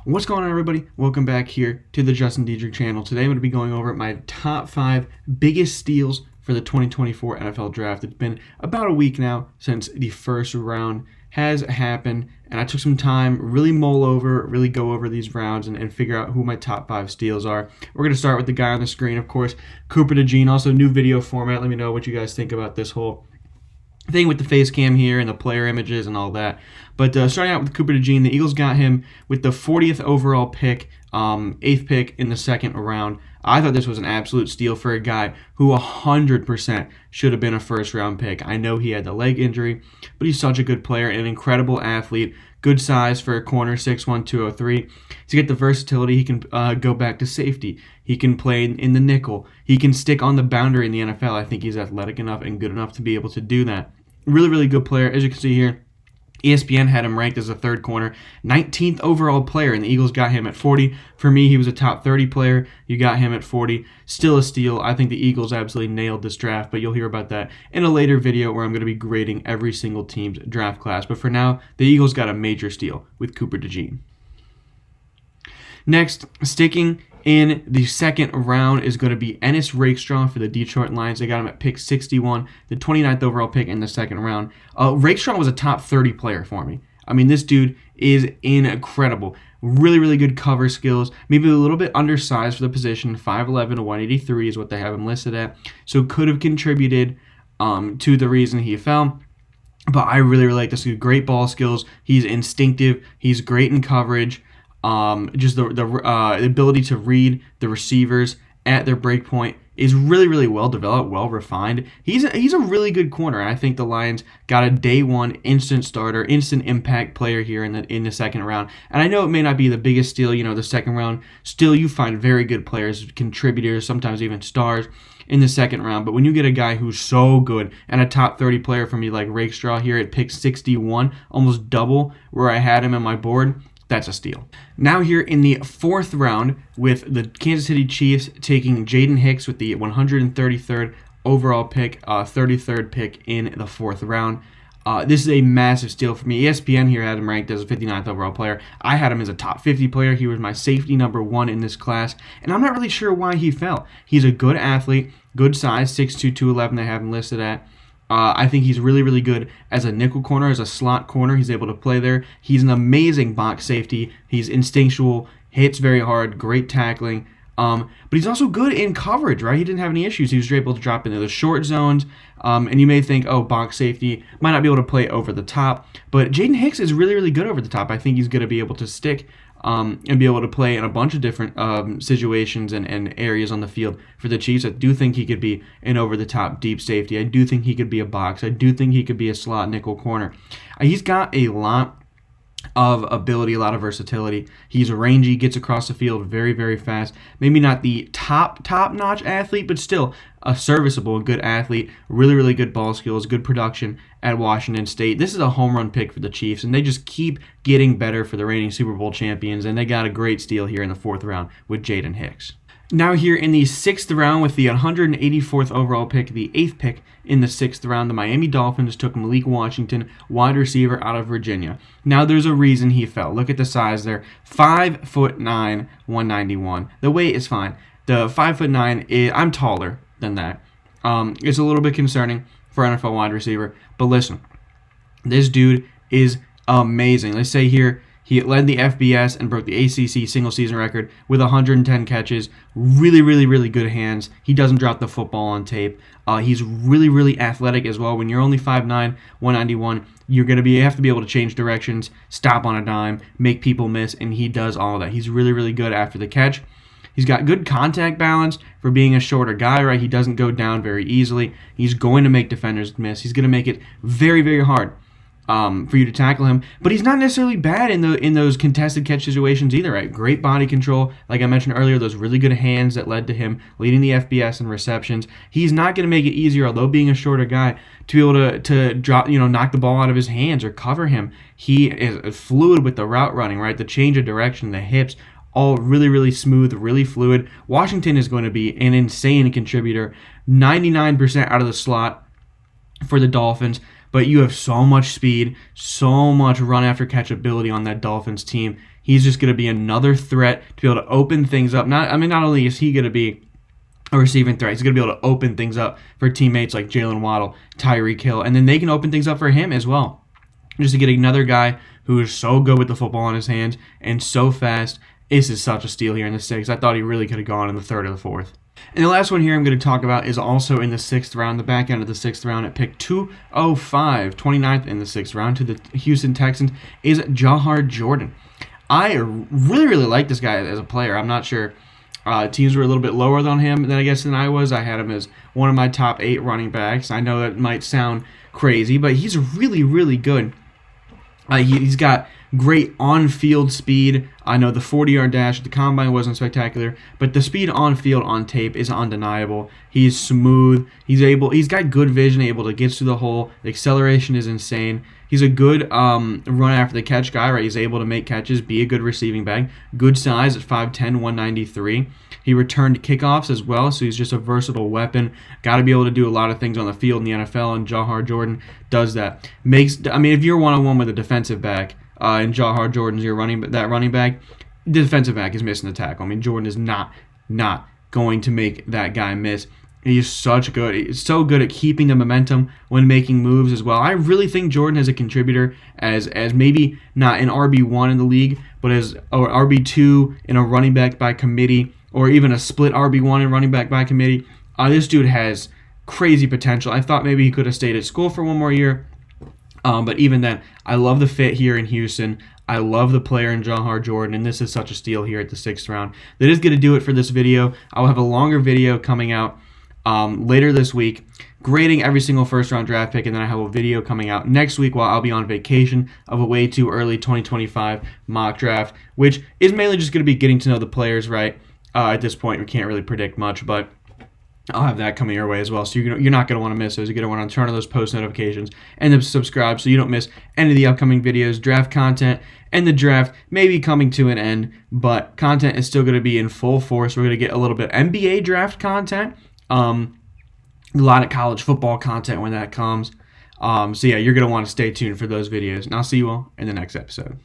What's going on, everybody? Welcome back here to the Justin Diedrich channel. Today I'm going to be going over my top 5 biggest steals for the 2024 NFL Draft. It's been about a week now since the first round has happened, and I took some time, really really go over these rounds and figure out who my top 5 steals are. We're going to start with the guy on the screen, of course, Cooper DeGenne. Also, new video format. Let me know what you guys think about this whole thing with the face cam here and the player images and all that. But starting out with Cooper DeGenne, the Eagles got him with the 40th overall pick, 8th pick in the second round. I thought this was an absolute steal for a guy who 100% should have been a first-round pick. I know he had the leg injury, but he's such a good player, an incredible athlete, good size for a corner, 6'1", 203. To get the versatility, he can go back to safety. He can play in the nickel. He can stick on the boundary in the NFL. I think he's athletic enough and good enough to be able to do that. Really good player. As you can see here, ESPN had him ranked as a third corner, 19th overall player, and the Eagles got him at 40. For me, he was a top 30 player. You got him at 40. Still a steal. I think the Eagles absolutely nailed this draft, but you'll hear about that in a later video where I'm going to be grading every single team's draft class. But for now, the Eagles got a major steal with Cooper DeGenne. Next, sticking in the second round is going to be Ennis Rakestraw for the Detroit Lions. They got him at pick 61, the 29th overall pick in the second round. Rakestraw was a top 30 player for me. I mean, this dude is incredible. Really good cover skills. Maybe a little bit undersized for the position. 5'11" to 183 is what they have him listed at. So could have contributed to the reason he fell. But I really like this dude. Great ball skills. He's instinctive. He's great in coverage. Just the ability to read the receivers at their break point is really well developed, well refined. He's a really good corner. I think the Lions got a day one instant starter, instant impact player here in the second round. And I know it may not be the biggest steal, the second round. Still, you find very good players, contributors, sometimes even stars in the second round. But when you get a guy who's so good and a top 30 player for me like Rakestraw here at pick 61, almost double where I had him on my board, that's a steal. Now here in the fourth round with the Kansas City Chiefs taking Jaden Hicks with the 133rd overall pick, 33rd pick in the fourth round. This is a massive steal for me. ESPN here had him ranked as a 59th overall player. I had him as a top 50 player. He was my safety number 1 in this class, and I'm not really sure why he fell. He's a good athlete, good size, 6'2", 211 they have him listed at. I think he's really good as a nickel corner, as a slot corner. He's able to play there. He's an amazing box safety. He's instinctual, hits very hard, great tackling. But he's also good in coverage, right? He didn't have any issues. He was able to drop into the short zones. And you may think, oh, box safety might not be able to play over the top. But Jaden Hicks is really good over the top. I think he's going to be able to stick and be able to play in a bunch of different situations and areas on the field for the Chiefs. I do think he could be an over-the-top deep safety. I do think he could be a box. I do think he could be a slot nickel corner. He's got a lot of ability, a lot of versatility. He's rangy, gets across the field very fast. Maybe not the top-notch athlete, but still a serviceable, good athlete. Really good ball skills, good production at Washington State. This is a home run pick for the Chiefs, and they just keep getting better for the reigning Super Bowl champions, and they got a great steal here in the fourth round with Jaden Hicks. Now here in the sixth round with the 184th overall pick, the 8th pick in the sixth round, the Miami Dolphins took Malik Washington, wide receiver out of Virginia. Now there's a reason he fell. Look at the size there, 5'9", 191. The weight is fine. The 5'9", I'm taller than that. It's a little bit concerning for NFL wide receiver, but listen, this dude is amazing. Let's say here, he led the FBS and broke the ACC single-season record with 110 catches. Really good hands. He doesn't drop the football on tape. He's really athletic as well. When you're only 5'9", 191, you have to be able to change directions, stop on a dime, make people miss, and he does all of that. He's really good after the catch. He's got good contact balance for being a shorter guy, right? He doesn't go down very easily. He's going to make defenders miss. He's going to make it very hard for you to tackle him, but he's not necessarily bad in those contested catch situations either, right? Great body control, like I mentioned earlier, those really good hands that led to him leading the FBS in receptions. He's not going to make it easier, although being a shorter guy, to be able to drop, knock the ball out of his hands or cover him. He is fluid with the route running, right? The change of direction, the hips, all really smooth, really fluid. Washington is going to be an insane contributor, 99% out of the slot for the Dolphins. But you have so much speed, so much run after catch ability on that Dolphins team. He's just going to be another threat to be able to open things up. Not only is he going to be a receiving threat, he's going to be able to open things up for teammates like Jalen Waddle, Tyreek Hill, and then they can open things up for him as well. Just to get another guy who is so good with the football in his hands and so fast. This is such a steal here in the 6th. I thought he really could have gone in the 3rd or the 4th. And the last one here I'm going to talk about is also in the 6th round, the back end of the 6th round at pick 205, 29th in the 6th round to the Houston Texans, is Jahar Jordan. I really like this guy as a player. I'm not sure. Teams were a little bit lower on him than I was. I had him as one of my top 8 running backs. I know that might sound crazy, but he's really good. He's got great on-field speed. I know the 40-yard dash at the combine wasn't spectacular, but the speed on-field on tape is undeniable. He's smooth. He's got good vision, able to get through the hole. The acceleration is insane. He's a good run after the catch guy, right? He's able to make catches, be a good receiving back. Good size at 5'10", 193. He returned kickoffs as well, so he's just a versatile weapon. Got to be able to do a lot of things on the field in the NFL, and Jahar Jordan does that. If you're one-on-one with a defensive back, and Jahar Jordan's your running back, the defensive back is missing the tackle. Jordan is not going to make that guy miss. He's so good at keeping the momentum when making moves as well. I really think Jordan as a contributor, as maybe not an RB1 in the league, but as RB2 in a running back by committee, or even a split RB1 in running back by committee. This dude has crazy potential. I thought maybe he could have stayed at school for one more year. But even then, I love the fit here in Houston. I love the player in Jahar Jordan, and this is such a steal here at the 6th round. That is going to do it for this video. I will have a longer video coming out later this week, grading every single first-round draft pick, and then I have a video coming out next week while I'll be on vacation of a way too early 2025 mock draft, which is mainly just going to be getting to know the players, right? At this point, we can't really predict much, but I'll have that coming your way as well. So you're not going to want to miss those. You're going to want to turn on those post notifications and then subscribe so you don't miss any of the upcoming videos, draft content, and the draft may be coming to an end, but content is still going to be in full force. We're going to get a little bit of NBA draft content, a lot of college football content when that comes. So yeah, you're going to want to stay tuned for those videos, and I'll see you all in the next episode.